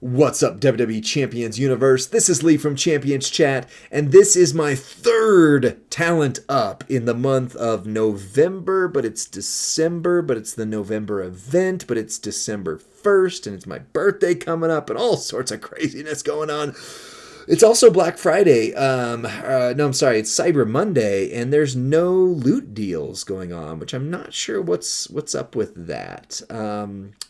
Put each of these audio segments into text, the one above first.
What's up, WWE Champions Universe? This is Lee from Champions Chat, and this is my third talent up in the month of November, but it's December, but it's the November event, but it's December 1st, and it's my birthday coming up, and all sorts of craziness going on. It's also Black Friday. No, I'm sorry. It's Cyber Monday, and there's no loot deals going on, which I'm not sure what's up with that.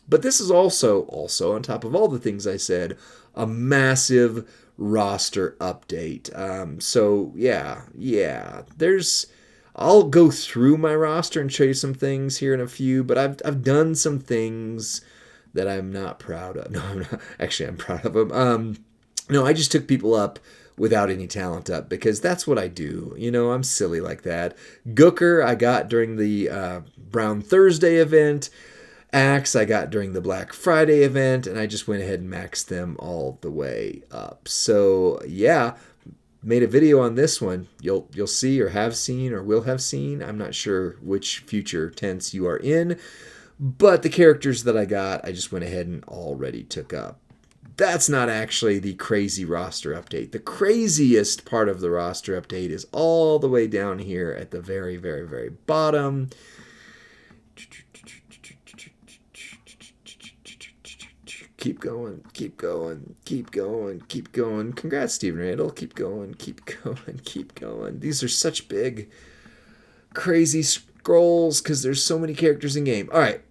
But this is also on top of all the things I said, a massive roster update. So yeah. I'll go through my roster and show you some things here in a few, but I've done some things that I'm not proud of. No, I'm not. Actually, I'm proud of them. No, I just took people up without any talent up because that's what I do. You know, I'm silly like that. Gooker I got during the Brown Thursday event. Axe I got during the Black Friday event, and I just went ahead and maxed them all the way up. So yeah, made a video on this one. You'll see or have seen or will have seen. I'm not sure which future tense you are in, but the characters that I got, I just went ahead and already took up. That's not actually the crazy roster update. The craziest part of the roster update is all the way down here at the very, very, very bottom. Keep going. Congrats, Steven Randall. Keep going. These are such big, crazy scrolls because there's so many characters in game. All right.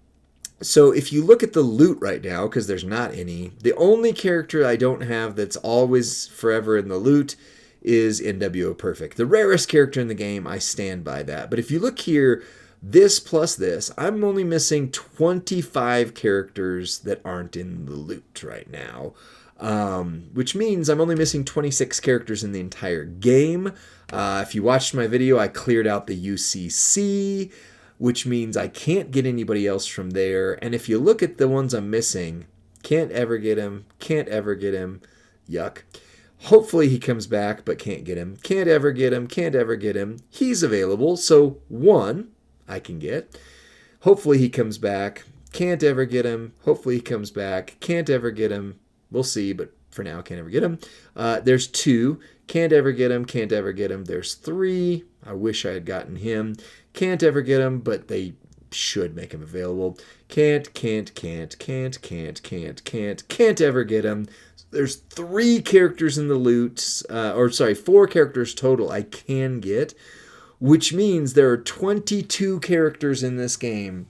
So if you look at the loot right now, because there's not any, the only character I don't have that's always forever in the loot is NWO Perfect. The rarest character in the game, I stand by that. But if you look here, this plus this, I'm only missing 25 characters that aren't in the loot right now. Which means I'm only missing 26 characters in the entire game. If you watched my video, I cleared out the UCC, which means I can't get anybody else from there. And if you look at the ones I'm missing, can't ever get him, yuck. Hopefully he comes back, but can't get him. Can't ever get him. He's available, so one I can get. Hopefully he comes back. Can't ever get him. Hopefully he comes back. Can't ever get him. We'll see, but for now, can't ever get him. There's two. Can't ever get him. There's three. I wish I had gotten him. Can't ever get him, but they should make him available. Can't ever get him. There's three characters in the loot, four characters total I can get, which means there are 22 characters in this game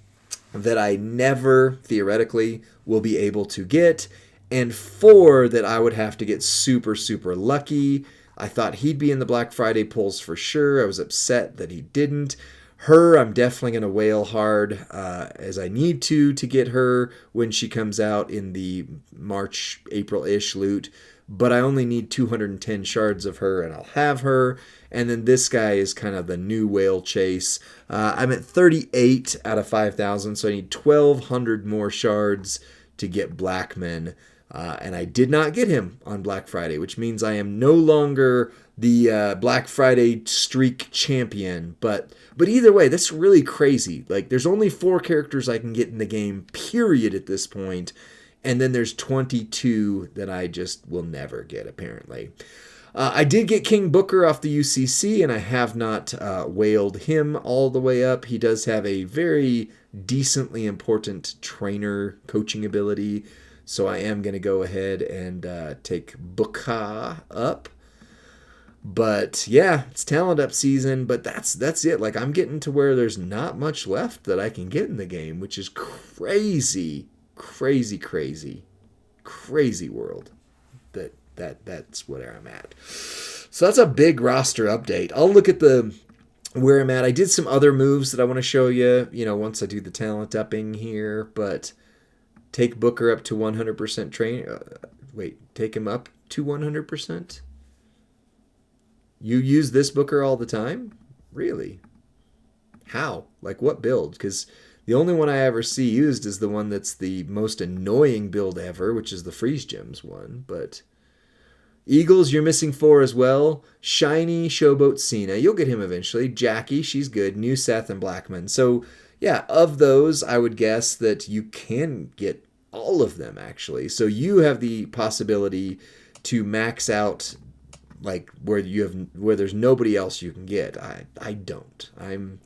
that I never, theoretically, will be able to get, and 4 that I would have to get super, super lucky. I thought he'd be in the Black Friday polls for sure. I was upset that he didn't. Her, I'm definitely going to wail hard as I need to get her when she comes out in the March, April-ish loot. But I only need 210 shards of her, and I'll have her. And then this guy is kind of the new whale chase. I'm at 38 out of 5,000, so I need 1,200 more shards to get Blackman. And I did not get him on Black Friday, which means I am no longer the Black Friday streak champion. But either way, that's really crazy. Like, there's only 4 characters I can get in the game, period, at this point. And then there's 22 that I just will never get, apparently. I did get King Booker off the UCC, and I have not whaled him all the way up. He does have a very decently important trainer coaching ability. So I am going to go ahead and take Booker up. But yeah, it's talent up season, but that's it. Like, I'm getting to where there's not much left that I can get in the game, which is crazy world. That's where I'm at. So that's a big roster update. I'll look at where I'm at. I did some other moves that I want to show you, once I do the talent upping here, but take Booker up to 100% train. Take him up to 100%? You use this Booker all the time? Really? How? Like, what build? Because the only one I ever see used is the one that's the most annoying build ever, which is the Freeze Gems one. But Eagles, you're missing 4 as well. Shiny, Showboat, Cena. You'll get him eventually. Jackie, she's good. New Seth and Blackman. So, yeah, of those, I would guess that you can get all of them, actually. So you have the possibility to max out like where there's nobody else you can get. I don't. I'm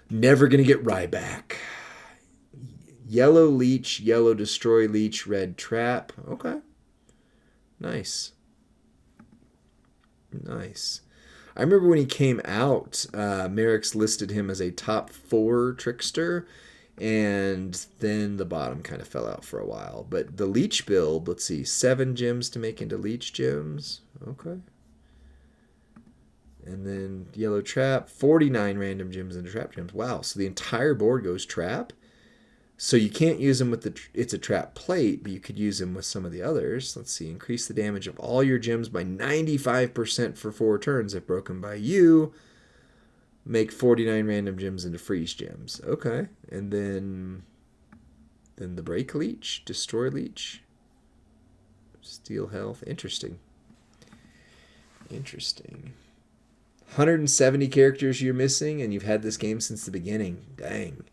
never gonna get Ryback. Yellow Leech, yellow Destroy Leech, red Trap. Okay. Nice. Nice. I remember when he came out, Merrick's listed him as a top 4 trickster, and then the bottom kind of fell out for a while. But the Leech build, let's see, 7 gems to make into Leech gems. Okay. And then yellow Trap, 49 random gems into Trap gems. Wow, so the entire board goes Trap? So you can't use them with it's a trap plate, but you could use them with some of the others. Let's see, increase the damage of all your gems by 95% for 4 turns if broken by you. Make 49 random gems into freeze gems. Okay, and then the break leech, destroy leech, steal health. Interesting. 170 characters you're missing, and you've had this game since the beginning. Dang.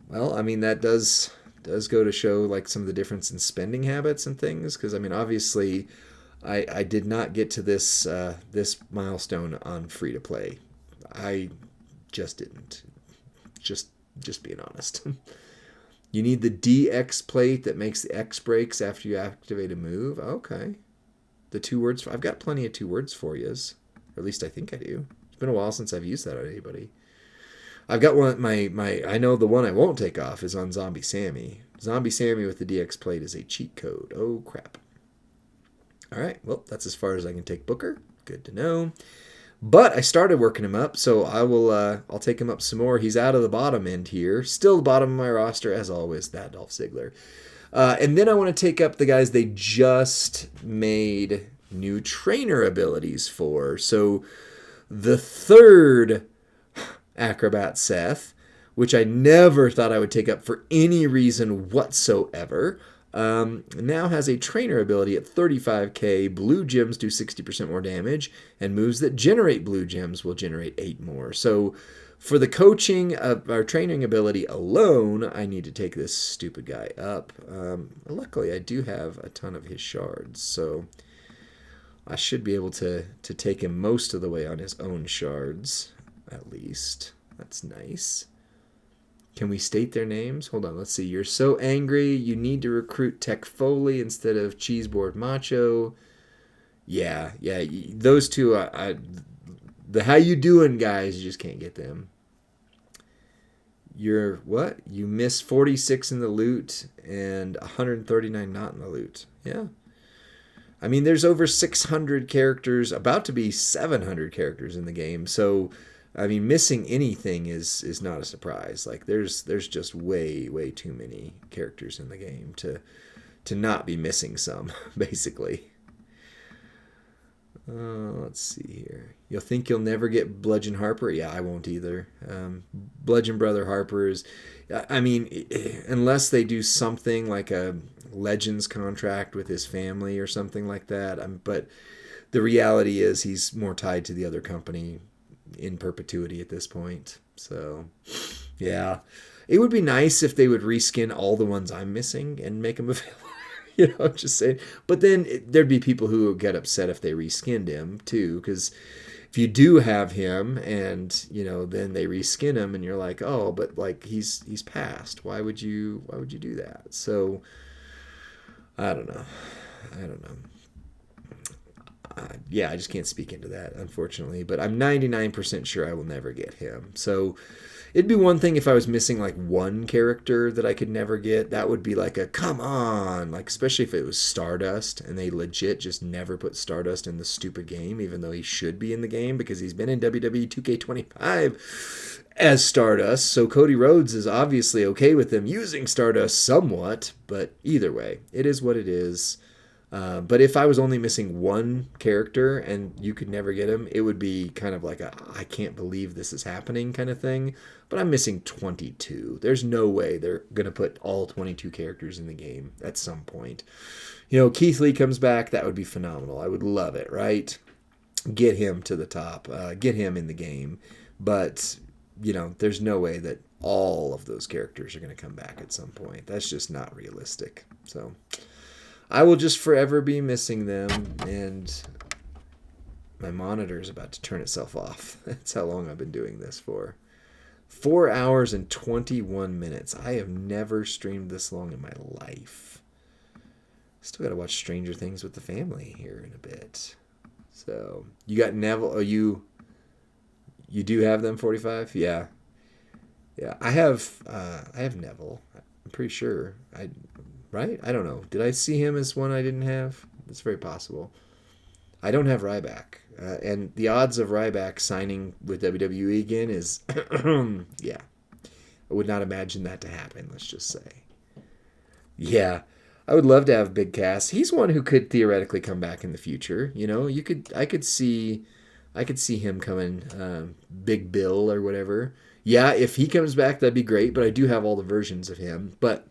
Well, I mean, that does go to show like some of the difference in spending habits and things. Because I mean, obviously, I did not get to this milestone on free to play. I just didn't. Just being honest. You need the DX plate that makes the X breaks after you activate a move. Okay. The 2 words. I've got plenty of 2 words for yous. Or at least I think I do. It's been a while since I've used that on anybody. I've got one. I know the one I won't take off is on Zombie Sammy. Zombie Sammy with the DX plate is a cheat code. Oh crap! All right, well that's as far as I can take Booker. Good to know. But I started working him up, so I'll take him up some more. He's out of the bottom end here, still the bottom of my roster as always. That Dolph Ziggler, and then I want to take up the guys they just made new trainer abilities for. So the third Acrobat Seth, which I never thought I would take up for any reason whatsoever, now has a trainer ability at 35k. Blue gems do 60% more damage, and moves that generate blue gems will generate 8 more. So for the coaching of our training ability alone, I need to take this stupid guy up. Luckily, I do have a ton of his shards, so I should be able to take him most of the way on his own shards. At least. That's nice. Can we state their names? Hold on, let's see. You're so angry, you need to recruit Tech Foley instead of Cheeseboard Macho. Yeah, those two, the how you doing guys, you just can't get them. You're, what? You miss 46 in the loot and 139 not in the loot. Yeah. I mean, there's over 600 characters, about to be 700 characters in the game, so I mean, missing anything is not a surprise. Like there's just way too many characters in the game to not be missing some, basically. Let's see here. You'll think you'll never get Bludgeon Harper? Yeah, I won't either. Bludgeon Brother Harper is, I mean, unless they do something like a Legends contract with his family or something like that. But the reality is he's more tied to the other company in perpetuity at this point. So yeah, it would be nice if they would reskin all the ones I'm missing and make them available. Just saying. But then there'd be people who would get upset if they reskinned him too, because if you do have him and then they reskin him and you're like, oh, but like he's passed, why would you do that? So I don't know. Yeah, I just can't speak into that, unfortunately. But I'm 99% sure I will never get him. So it'd be one thing if I was missing like one character that I could never get. That would be like a come on, like especially if it was Stardust and they legit just never put Stardust in the stupid game, even though he should be in the game because he's been in WWE 2K25 as Stardust. So Cody Rhodes is obviously okay with them using Stardust somewhat, but either way, it is what it is. But if I was only missing one character and you could never get him, it would be kind of like a I can't believe this is happening kind of thing. But I'm missing 22. There's no way they're going to put all 22 characters in the game at some point. Keith Lee comes back. That would be phenomenal. I would love it, right? Get him to the top. Get him in the game. But, there's no way that all of those characters are going to come back at some point. That's just not realistic. So I will just forever be missing them, and my monitor is about to turn itself off. That's how long I've been doing this for. 4 hours and 21 minutes. I have never streamed this long in my life. Still got to watch Stranger Things with the family here in a bit. So you got Neville. Oh, you do have them 45? Yeah. I have Neville. I'm pretty sure. Right? I don't know. Did I see him as one I didn't have? It's very possible. I don't have Ryback. And the odds of Ryback signing with WWE again is, yeah. I would not imagine that to happen, let's just say. Yeah. I would love to have Big Cass. He's one who could theoretically come back in the future. You know, I could see him coming, Big Bill or whatever. Yeah, if he comes back, that'd be great, but I do have all the versions of him. But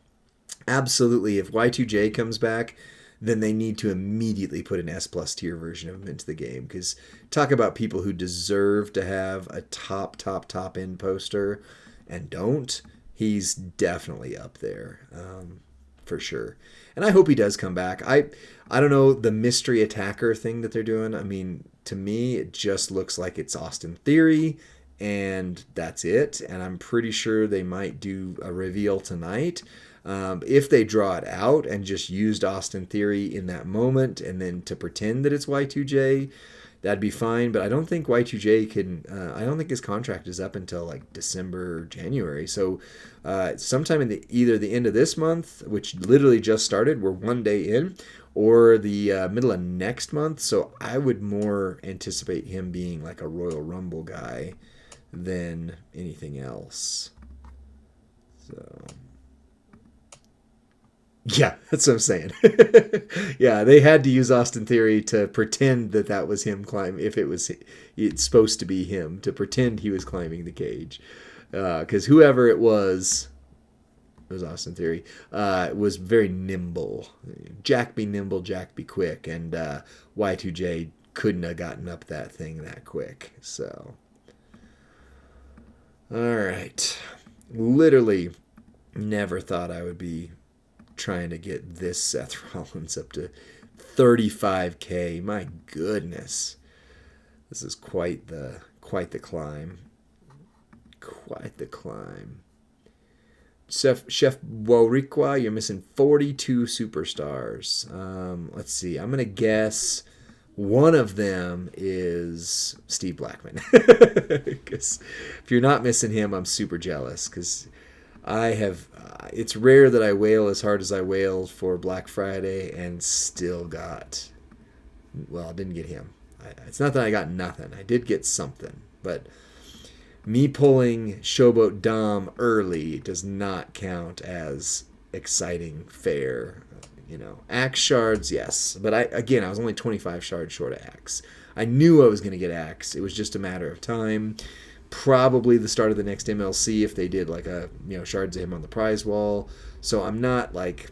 absolutely, if Y2J comes back, then they need to immediately put an S+ tier version of him into the game. Because talk about people who deserve to have a top end poster and don't. He's definitely up there, for sure. And I hope he does come back. I don't know, the mystery attacker thing that they're doing. I mean, to me, it just looks like it's Austin Theory, and that's it. And I'm pretty sure they might do a reveal tonight. If they draw it out and just used Austin Theory in that moment and then to pretend that it's Y2J, that'd be fine. But I don't think Y2J can, I don't think his contract is up until like December or January. So sometime in either the end of this month, which literally just started, we're 1 day in, or the middle of next month. So I would more anticipate him being like a Royal Rumble guy than anything else. So... yeah, that's what I'm saying. Yeah, they had to use Austin Theory to pretend that was him climbing, if it's supposed to be him, to pretend he was climbing the cage. Because whoever it was Austin Theory, was very nimble. Jack be nimble, Jack be quick, and Y2J couldn't have gotten up that thing that quick. So, all right. Literally never thought I would be trying to get this Seth Rollins up to 35K. My goodness. This is quite the climb. Quite the climb. Chef Warikwa, you're missing 42 superstars. Let's see. I'm going to guess one of them is Steve Blackman. Because if you're not missing him, I'm super jealous. Because it's rare that I wail as hard as I wailed for Black Friday and still got, well, I didn't get him. It's not that I got nothing. I did get something. But me pulling Showboat Dom early does not count as exciting fare. You know, Axe shards, yes. But I was only 25 shards short of Axe. I knew I was going to get Axe. It was just a matter of time. Probably the start of the next MLC if they did like shards of him on the prize wall. So I'm not like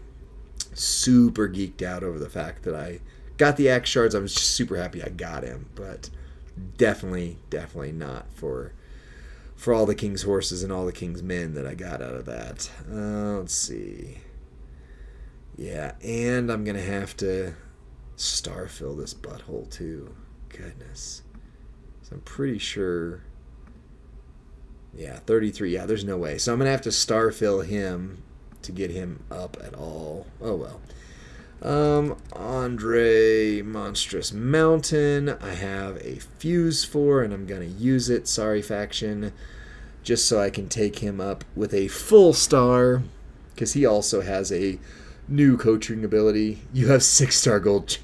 super geeked out over the fact that I got the Axe shards. I was just super happy I got him, but definitely not for all the King's horses and all the King's men that I got out of that. Let's see. Yeah, and I'm going to have to starfill this butthole too. Goodness. So I'm pretty sure... yeah, 33. Yeah, there's no way. So I'm going to have to starfill him to get him up at all. Oh, well. Andre Monstrous Mountain. I have a fuse for, and I'm going to use it. Sorry, faction. Just so I can take him up with a full star. Because he also has a new coaching ability. You have 6-star gold.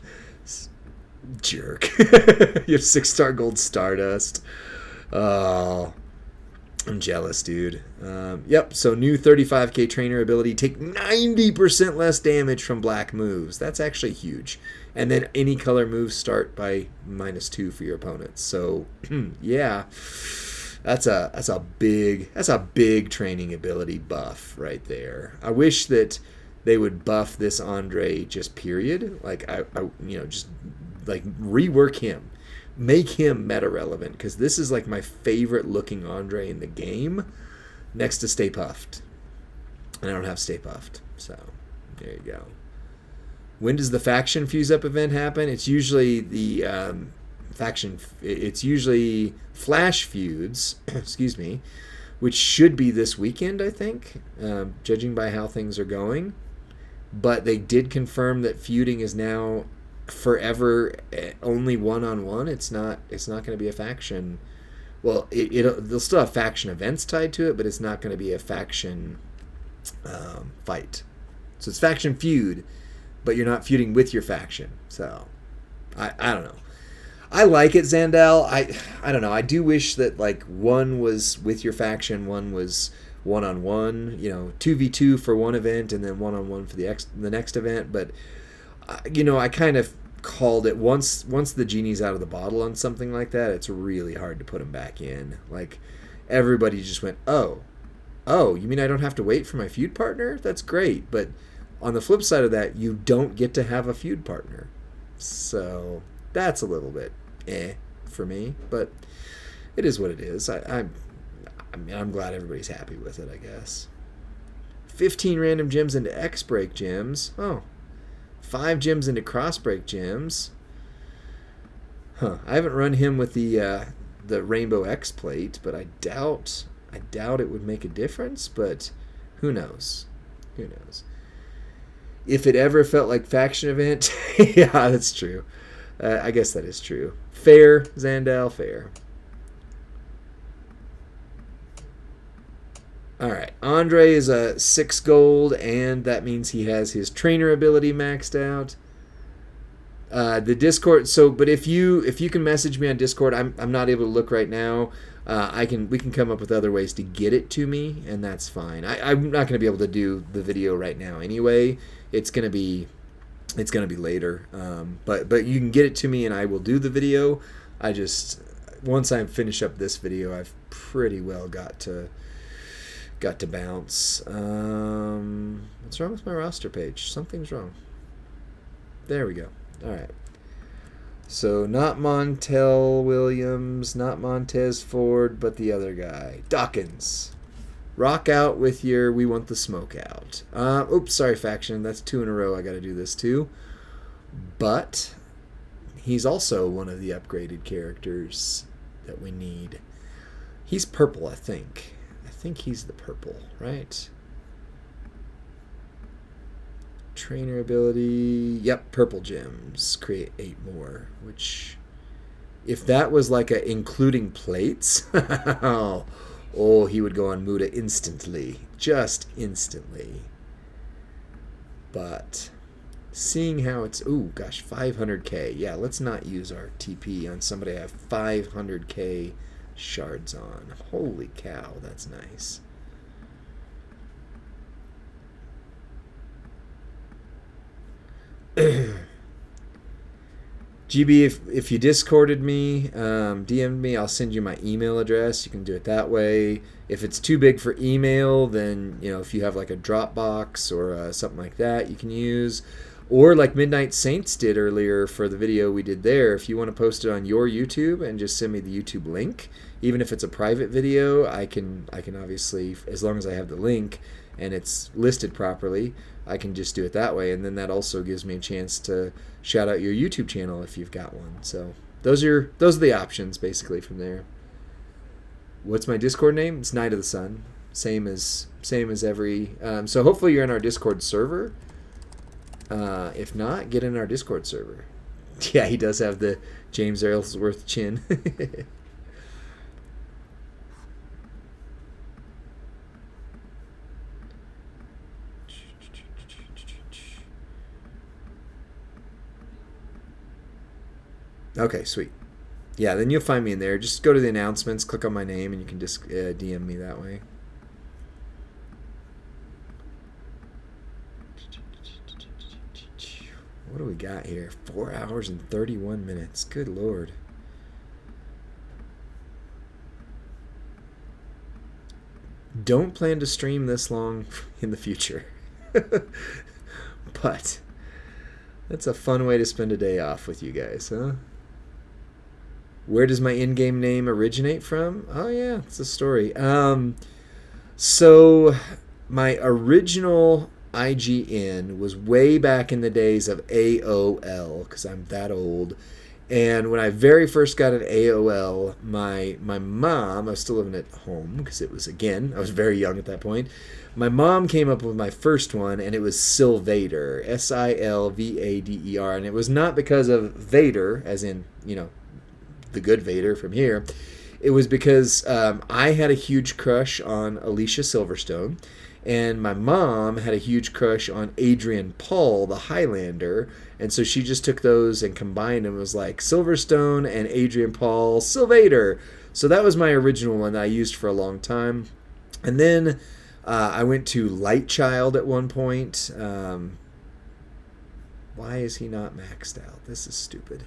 Jerk. You have 6-star gold Stardust. Oh... I'm jealous, dude. Yep, so new 35k trainer ability. Take 90% less damage from black moves. That's actually huge. And then any color moves start by -2 for your opponents. So, yeah, that's a big training ability buff right there. I wish that they would buff this Andre just period. Like, just like rework him. Make him meta relevant, because this is like my favorite looking Andre in the game. next to Stay Puffed. And I don't have Stay Puffed. So, there you go. When does the Faction Fuse Up event happen? It's usually the it's usually Flash Feuds, excuse me, which should be this weekend, I think, judging by how things are going. But they did confirm that feuding is now forever only one-on-one. It's not going to be a faction. Well, they'll still have faction events tied to it, but it's not going to be a faction fight. So it's faction feud, but you're not feuding with your faction. So I don't know. I like it, Zandal. I don't know. I do wish that like one was with your faction, one was one-on-one, 2v2 for one event and then one-on-one for the next event. But I kind of called it once the genie's out of the bottle on something like that, it's really hard to put them back in. Like everybody just went, oh, you mean I don't have to wait for my feud partner? That's great. But on the flip side of that, you don't get to have a feud partner. So that's a little bit for me, but it is what it is. I'm glad everybody's happy with it, I guess. 15 random gems into X-Break gems. Oh, 5 gems into Cross-Break gems. Huh. I haven't run him with the Rainbow X plate, but I doubt it would make a difference, but who knows? Who knows? If it ever felt like faction event, yeah, that's true. I guess that is true. Fair, Zandal, fair. All right, Andre is a 6 gold, and that means he has his trainer ability maxed out. The Discord. So, but if you can message me on Discord, I'm not able to look right now. We can come up with other ways to get it to me, and that's fine. I'm not going to be able to do the video right now anyway. It's gonna be later. But you can get it to me, and I will do the video. I just once I finish up this video, I've pretty well got to bounce. What's wrong with my roster page? Something's wrong. There we go. All right. So not Montel Williams, not Montez Ford, but the other guy, Dawkins. Rock out with your We Want the Smoke Out. Oops, sorry, faction. That's 2 in a row. I got to do this too. But he's also one of the upgraded characters that we need. He's purple, I think. I think he's the purple, right? Trainer ability. Yep, purple gems. Create 8 more. Which, if that was like a including plates, oh, he would go on Muda instantly. Just instantly. But seeing how it's... Ooh, gosh, 500k. Yeah, let's not use our TP on somebody I have 500k shards on. Holy cow, that's nice. GB, if you Discorded me, DM'd me, I'll send you my email address. You can do it that way. If it's too big for email, then, if you have like a Dropbox or something like that, you can use. Or like Midnight Saints did earlier for the video we did there, if you want to post it on your YouTube and just send me the YouTube link, even if it's a private video, I can obviously, as long as I have the link and it's listed properly, I can just do it that way. And then that also gives me a chance to shout out your YouTube channel if you've got one. So those are the options basically from there. What's my Discord name? It's Night of the Sun. Same as every. So hopefully you're in our Discord server. If not, get in our Discord server. Yeah, he does have the James Ellsworth chin. Okay, sweet. Yeah, then you'll find me in there. Just go to the announcements, click on my name, and you can just DM me that way. What do we got here? 4 hours and 31 minutes. Good Lord. Don't plan to stream this long in the future. But that's a fun way to spend a day off with you guys, huh? Where does my in-game name originate from? Oh yeah, it's a story. So my original IGN was way back in the days of AOL, because I'm that old. And when I very first got an AOL, my mom, I was still living at home because it was, again, I was very young at that point. My mom came up with my first one, and it was Silvader, Silvader, and it was not because of Vader, as in, the good Vader from here. It was because I had a huge crush on Alicia Silverstone, and my mom had a huge crush on Adrian Paul, the Highlander, and so she just took those and combined them. It was like Silverstone and Adrian Paul, Silvader. So that was my original one that I used for a long time. And then I went to Lightchild at one point. Why is he not maxed out? This is stupid.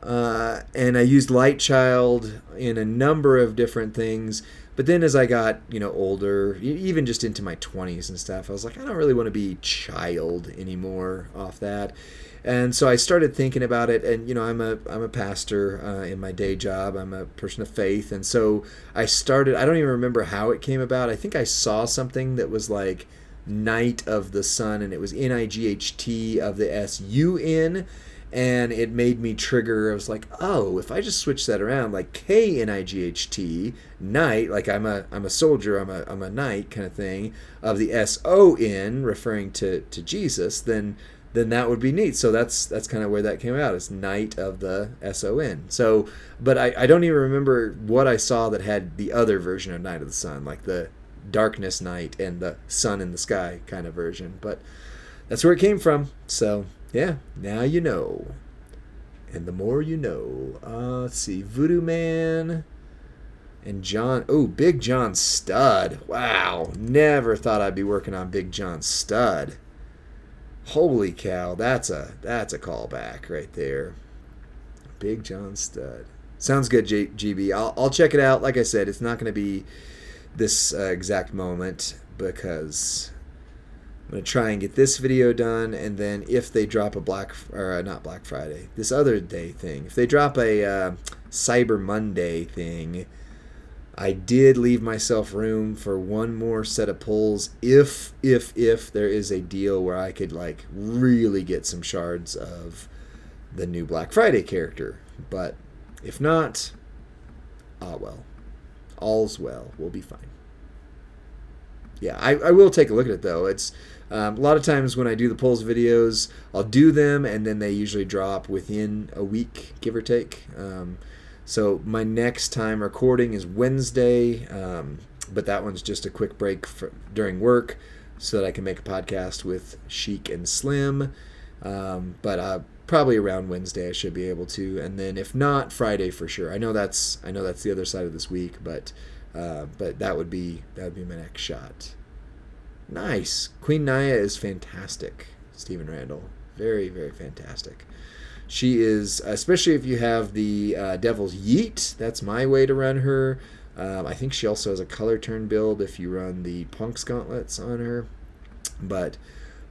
And I used Lightchild in a number of different things. But then as I got, older, even just into my 20s and stuff, I was like, I don't really want to be child anymore off that. And so I started thinking about it, and I'm a pastor in my day job. I'm a person of faith, and so I started. I don't even remember how it came about. I think I saw something that was like Night of the Sun, and it was NIGHT of the SUN. And it made me trigger. I was like, oh, if I just switch that around, like KNIGHT, knight, like I'm a soldier, I'm a knight kind of thing, of the SON, referring to Jesus, then that would be neat. So that's kind of where that came out. It's Knight of the SON. So, but I don't even remember what I saw that had the other version of Night of the Sun, like the Darkness Night and the Sun in the Sky kind of version. But that's where it came from. So yeah, now you know. And the more you know. Let's see. Voodoo Man and John. Oh, Big John Studd. Wow. Never thought I'd be working on Big John Studd. Holy cow. That's a callback right there. Big John Studd. Sounds good, GB. I'll check it out. Like I said, it's not going to be this exact moment because I'm going to try and get this video done, and then if they drop a not Black Friday, this other day thing, if they drop a Cyber Monday thing, I did leave myself room for one more set of pulls if there is a deal where I could like really get some shards of the new Black Friday character. But if not, well, all's well, we'll be fine. Yeah, I will take a look at it though. It's a lot of times when I do the polls videos, I'll do them and then they usually drop within a week, give or take. So my next time recording is Wednesday, but that one's just a quick break during work so that I can make a podcast with Chic and Slim. But probably around Wednesday I should be able to, and then if not, Friday for sure. I know that's the other side of this week, but that would be my next shot. Nice. Queen Naya is fantastic, Stephen Randall. Very, very fantastic. She is, especially if you have the Devil's Yeet, that's my way to run her. I think she also has a color turn build if you run the Punk's Gauntlets on her. But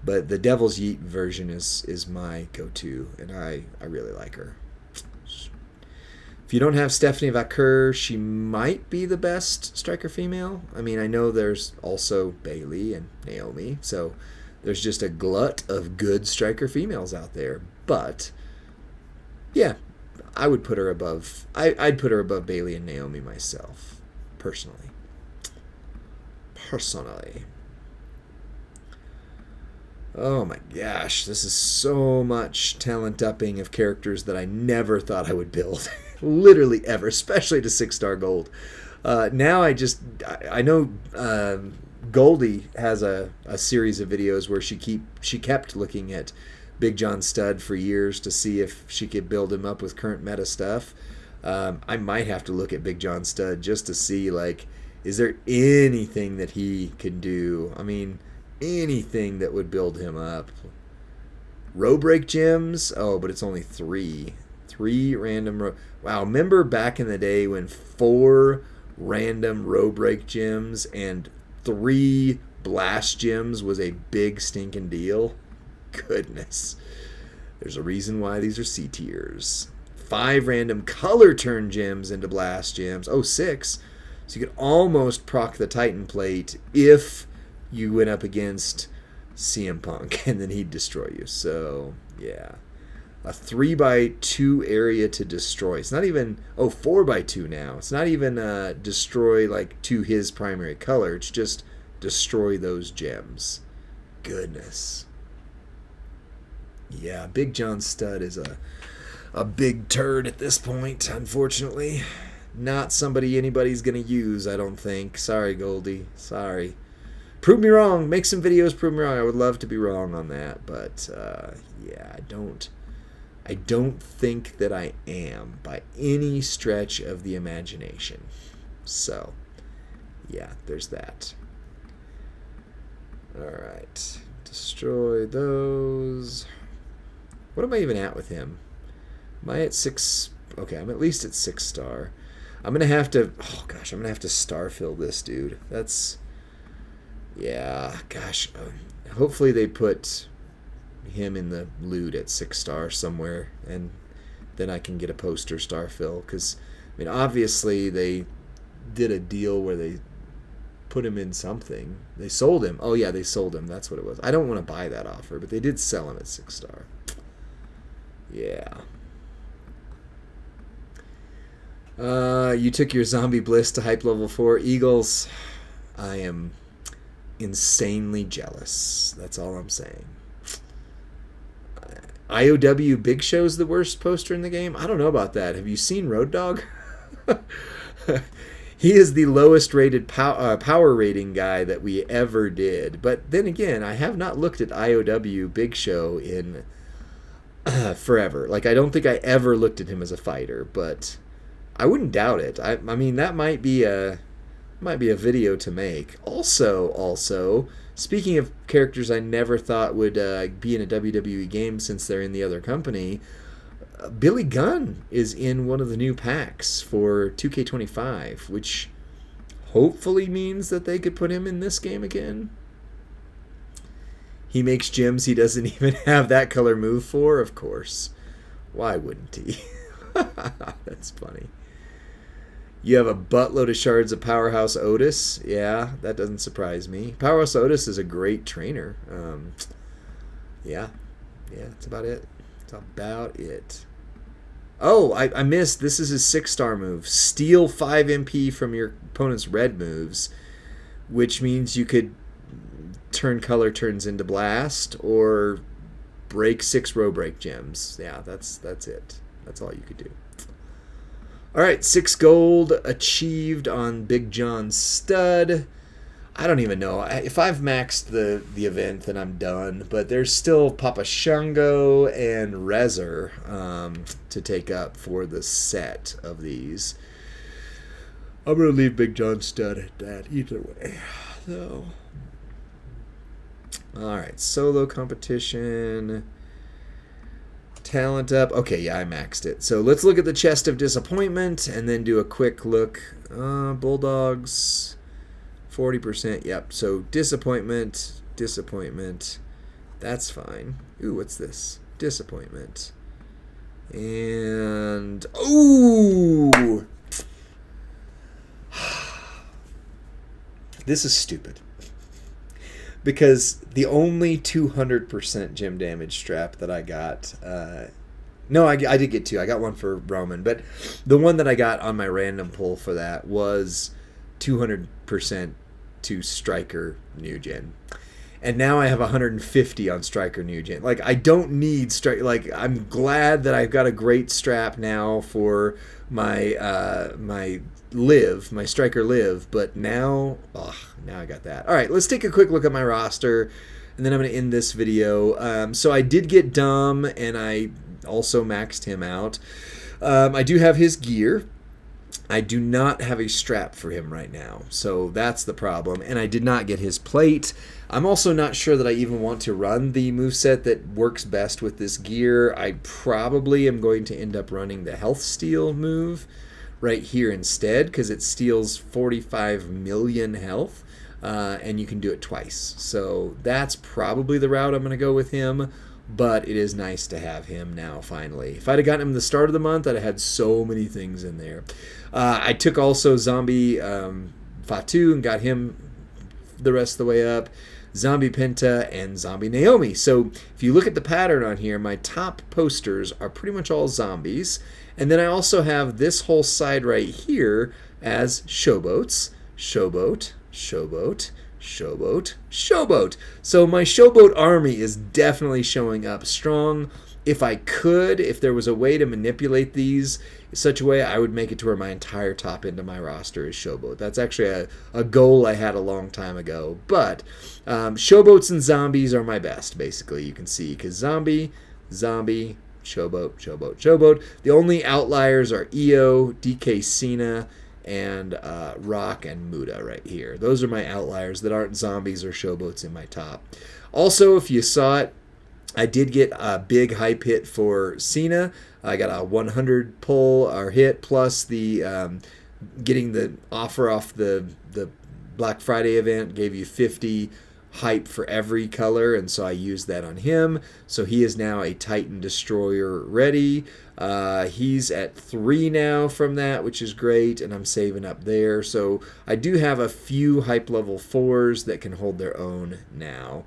the Devil's Yeet version is my go-to, and I really like her. If you don't have Stephanie Vaquer, she might be the best striker female. I mean, I know there's also Bayley and Naomi, so there's just a glut of good striker females out there. But yeah, I would put her above. I'd put her above Bayley and Naomi myself, personally. Oh my gosh, this is so much talent upping of characters that I never thought I would build. Literally ever, especially to 6-star gold. Now I know Goldie has a series of videos where she kept looking at Big John Studd for years to see if she could build him up with current meta stuff. I might have to look at Big John Studd just to see, like, is there anything that he can do? I mean, anything that would build him up. Row break gems? Oh, but it's only 3. 3 random wow, remember back in the day when 4 random row break gems and 3 blast gems was a big stinking deal? Goodness. There's a reason why these are C tiers. 5 random color turn gems into blast gems. Oh, 6. So you could almost proc the Titan plate if you went up against CM Punk, and then he'd destroy you. So, yeah. A 3x2 area to destroy. It's not even, 4x2 now. It's not even destroy like to his primary color. It's just destroy those gems. Goodness. Yeah, Big John Studd is a big turd at this point, unfortunately. Not somebody anybody's going to use, I don't think. Sorry, Goldie. Sorry. Prove me wrong. Make some videos, prove me wrong. I would love to be wrong on that. But, yeah, I don't think that I am by any stretch of the imagination. So, yeah, there's that. Alright. Destroy those. What am I even at with him? Am I at 6? Okay, I'm at least at 6-star. I'm going to have to... Oh, gosh, I'm going to have to star-fill this dude. That's... Yeah, gosh. Hopefully they put him in the loot at 6-star somewhere, and then I can get a poster star-fill. Because, I mean, obviously they did a deal where they put him in something. They sold him. Oh, yeah, they sold him. That's what it was. I don't want to buy that offer, but they did sell him at 6-star. Yeah. You took your Zombie Bliss to hype level 4. Eagles, I am insanely jealous. That's all I'm saying. IOW Big Show's the worst poster in the game? I don't know about that. Have you seen Road Dogg? He is the lowest rated power rating guy that we ever did. But then again, I have not looked at IOW Big Show in forever. Like, I don't think I ever looked at him as a fighter, but I wouldn't doubt it. I mean, that might be a video to make. Also, speaking of characters I never thought would be in a WWE game since they're in the other company, Billy Gunn is in one of the new packs for 2K25, which hopefully means that they could put him in this game again. He makes gems he doesn't even have that color move for, of course. Why wouldn't he? That's funny. You have a buttload of shards of Powerhouse Otis. Yeah, that doesn't surprise me. Powerhouse Otis is a great trainer. Yeah, that's about it. That's about it. Oh, I missed. This is his 6-star move. Steal 5 MP from your opponent's red moves, which means you could turn color turns into blast or break 6 row break gems. Yeah, that's it. That's all you could do. All right, 6 gold achieved on Big John Studd. I don't even know. If I've maxed the event, then I'm done. But there's still Papa Shango and Rezer to take up for the set of these. I'm going to leave Big John Studd at that either way. So, all right, solo competition. Talent up. Okay, yeah, I maxed it. So let's look at the chest of disappointment and then do a quick look. Bulldogs, 40%. Yep. So disappointment. That's fine. Ooh, what's this? Disappointment. And ooh, this is stupid. Because the only 200% gem damage strap that I got... no, I did get 2. I got one for Roman. But the one that I got on my random pull for that was 200% to Striker New Gen. And now I have 150 on Striker New Gen. Like, I don't need Striker... Like, I'm glad that I've got a great strap now for my my Striker Live, but now I got that. All right, let's take a quick look at my roster, and then I'm going to end this video. So I did get Dom, and I also maxed him out. I do have his gear. I do not have a strap for him right now, so that's the problem, and I did not get his plate. I'm also not sure that I even want to run the moveset that works best with this gear. I probably am going to end up running the Health Steal move right here instead, because it steals 45 million health, and you can do it twice. So that's probably the route I'm going to go with him. but it is nice to have him now finally. If I'd have gotten him the start of the month, I'd have had so many things in there. I took also Zombie Fatu and got him the rest of the way up. Zombie Penta and Zombie Naomi. So if you look at the pattern on here, my top posters are pretty much all zombies. And then I also have this whole side right here as showboats. Showboat, showboat, showboat, showboat. So my showboat army is definitely showing up strong. If I could, if there was a way to manipulate these in such a way, I would make it to where my entire top end of my roster is showboat. That's actually a goal I had a long time ago. But showboats and zombies are my best, basically, you can see. Because zombie, zombie, showboat, showboat, showboat. The only outliers are EO, DK Cena, and Rock and Muda right here. Those are my outliers that aren't zombies or showboats in my top. Also, if you saw it, I did get a big hype hit for Cena. I got a 100 pull or hit plus the getting the offer off the Black Friday event gave you 50 hype for every color, and so I used that on him. So he is now a Titan Destroyer ready. He's at 3 now from that, which is great, and I'm saving up there. So I do have a few hype level 4s that can hold their own now.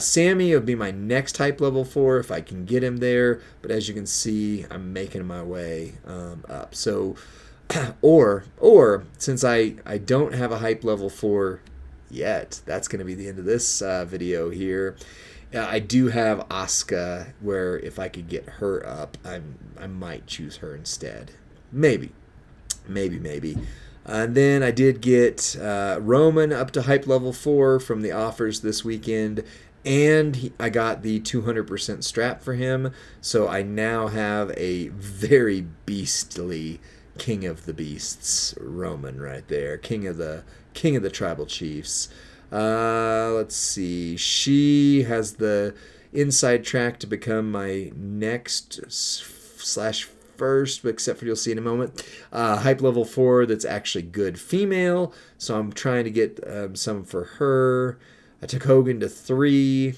Sammy would be my next hype level 4 if I can get him there, but as you can see, I'm making my way up. So, or since I don't have a hype level 4 yet, that's going to be the end of this video here. I do have Asuka, where if I could get her up, I might choose her instead. Maybe. And then I did get Roman up to hype level 4 from the offers this weekend, and I got the 200% strap for him, so I now have a very beastly King of the Beasts Roman right there, King of the Tribal Chiefs. Let's see, she has the inside track to become my next / first, except for you'll see in a moment. Hype level 4 that's actually good female, so I'm trying to get some for her. I took Hogan to 3.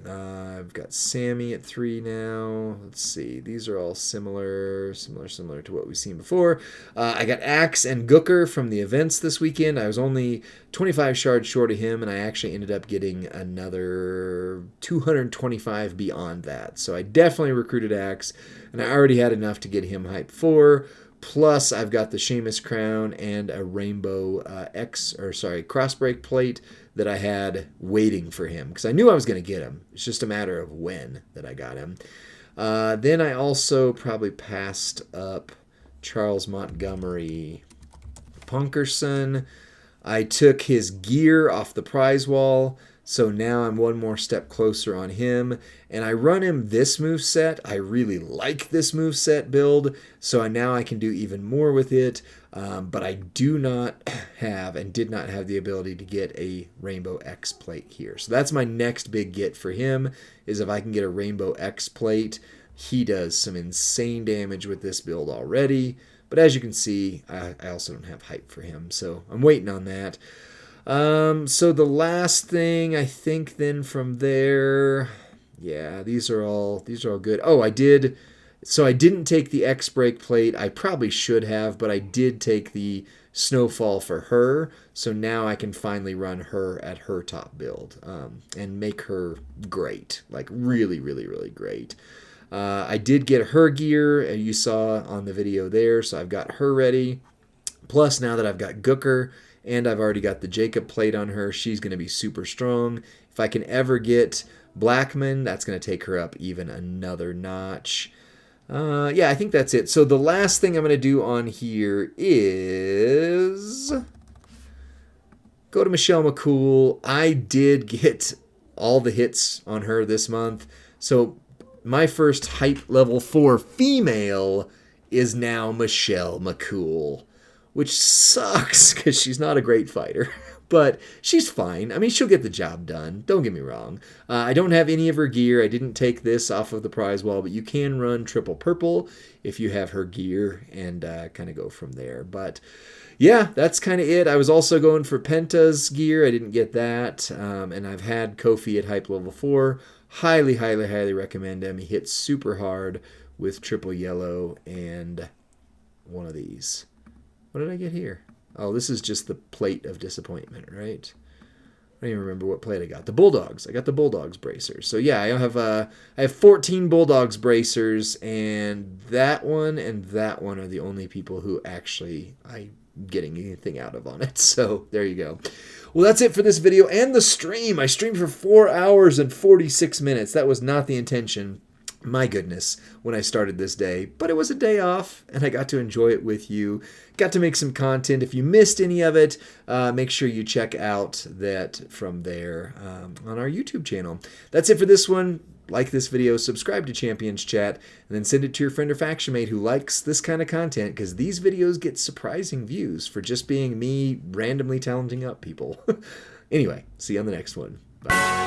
I've got Sammy at 3 now. Let's see. These are all similar to what we've seen before. I got Axe and Gooker from the events this weekend. I was only 25 shards short of him, and I actually ended up getting another 225 beyond that. So I definitely recruited Axe, and I already had enough to get him hype 4. Plus, I've got the Sheamus crown and a rainbow crossbreak plate that I had waiting for him because I knew I was going to get him. It's just a matter of when that I got him. Then I also probably passed up Charles Montgomery Punkerson. I took his gear off the prize wall, so now I'm one more step closer on him. And I run him this moveset. I really like this moveset build, so now I can do even more with it. But I do not have and did not have the ability to get a Rainbow X plate here. So that's my next big get for him, is if I can get a Rainbow X plate. He does some insane damage with this build already. But as you can see, I also don't have hype for him, so I'm waiting on that. So the last thing I think then from there, yeah, these are all good. Oh, I did. So I didn't take the X break plate. I probably should have, but I did take the Snowfall for her. So now I can finally run her at her top build and make her great, like really, really, really great. I did get her gear, you saw on the video there, so I've got her ready. Plus, now that I've got Gooker and I've already got the Jacob plate on her, she's going to be super strong. If I can ever get Blackman, that's going to take her up even another notch. Yeah, I think that's it. So the last thing I'm going to do on here is go to Michelle McCool. I did get all the hits on her this month, so my first hype level 4 female is now Michelle McCool, which sucks because she's not a great fighter. but she's fine. I mean, she'll get the job done. Don't get me wrong. I don't have any of her gear. I didn't take this off of the prize wall, but you can run triple purple if you have her gear and kind of go from there. But yeah, that's kind of it. I was also going for Penta's gear. I didn't get that. And I've had Kofi at hype level 4. Highly, highly, highly recommend him. He hits super hard with triple yellow and one of these. What did I get here? Oh, this is just the plate of disappointment, right? I don't even remember what plate I got. The Bulldogs. I got the Bulldogs bracers. So yeah, I have 14 Bulldogs bracers, and that one are the only people who actually I'm getting anything out of on it. So there you go. Well, that's it for this video and the stream. I streamed for 4 hours and 46 minutes. That was not the intention. My goodness, when I started this day, but it was a day off and I got to enjoy it with you. Got to make some content. If you missed any of it, make sure you check out that from there on our YouTube channel. That's it for this one. Like this video, subscribe to Champions Chat, and then send it to your friend or faction mate who likes this kind of content, because these videos get surprising views for just being me randomly talenting up people. Anyway, see you on the next one. Bye.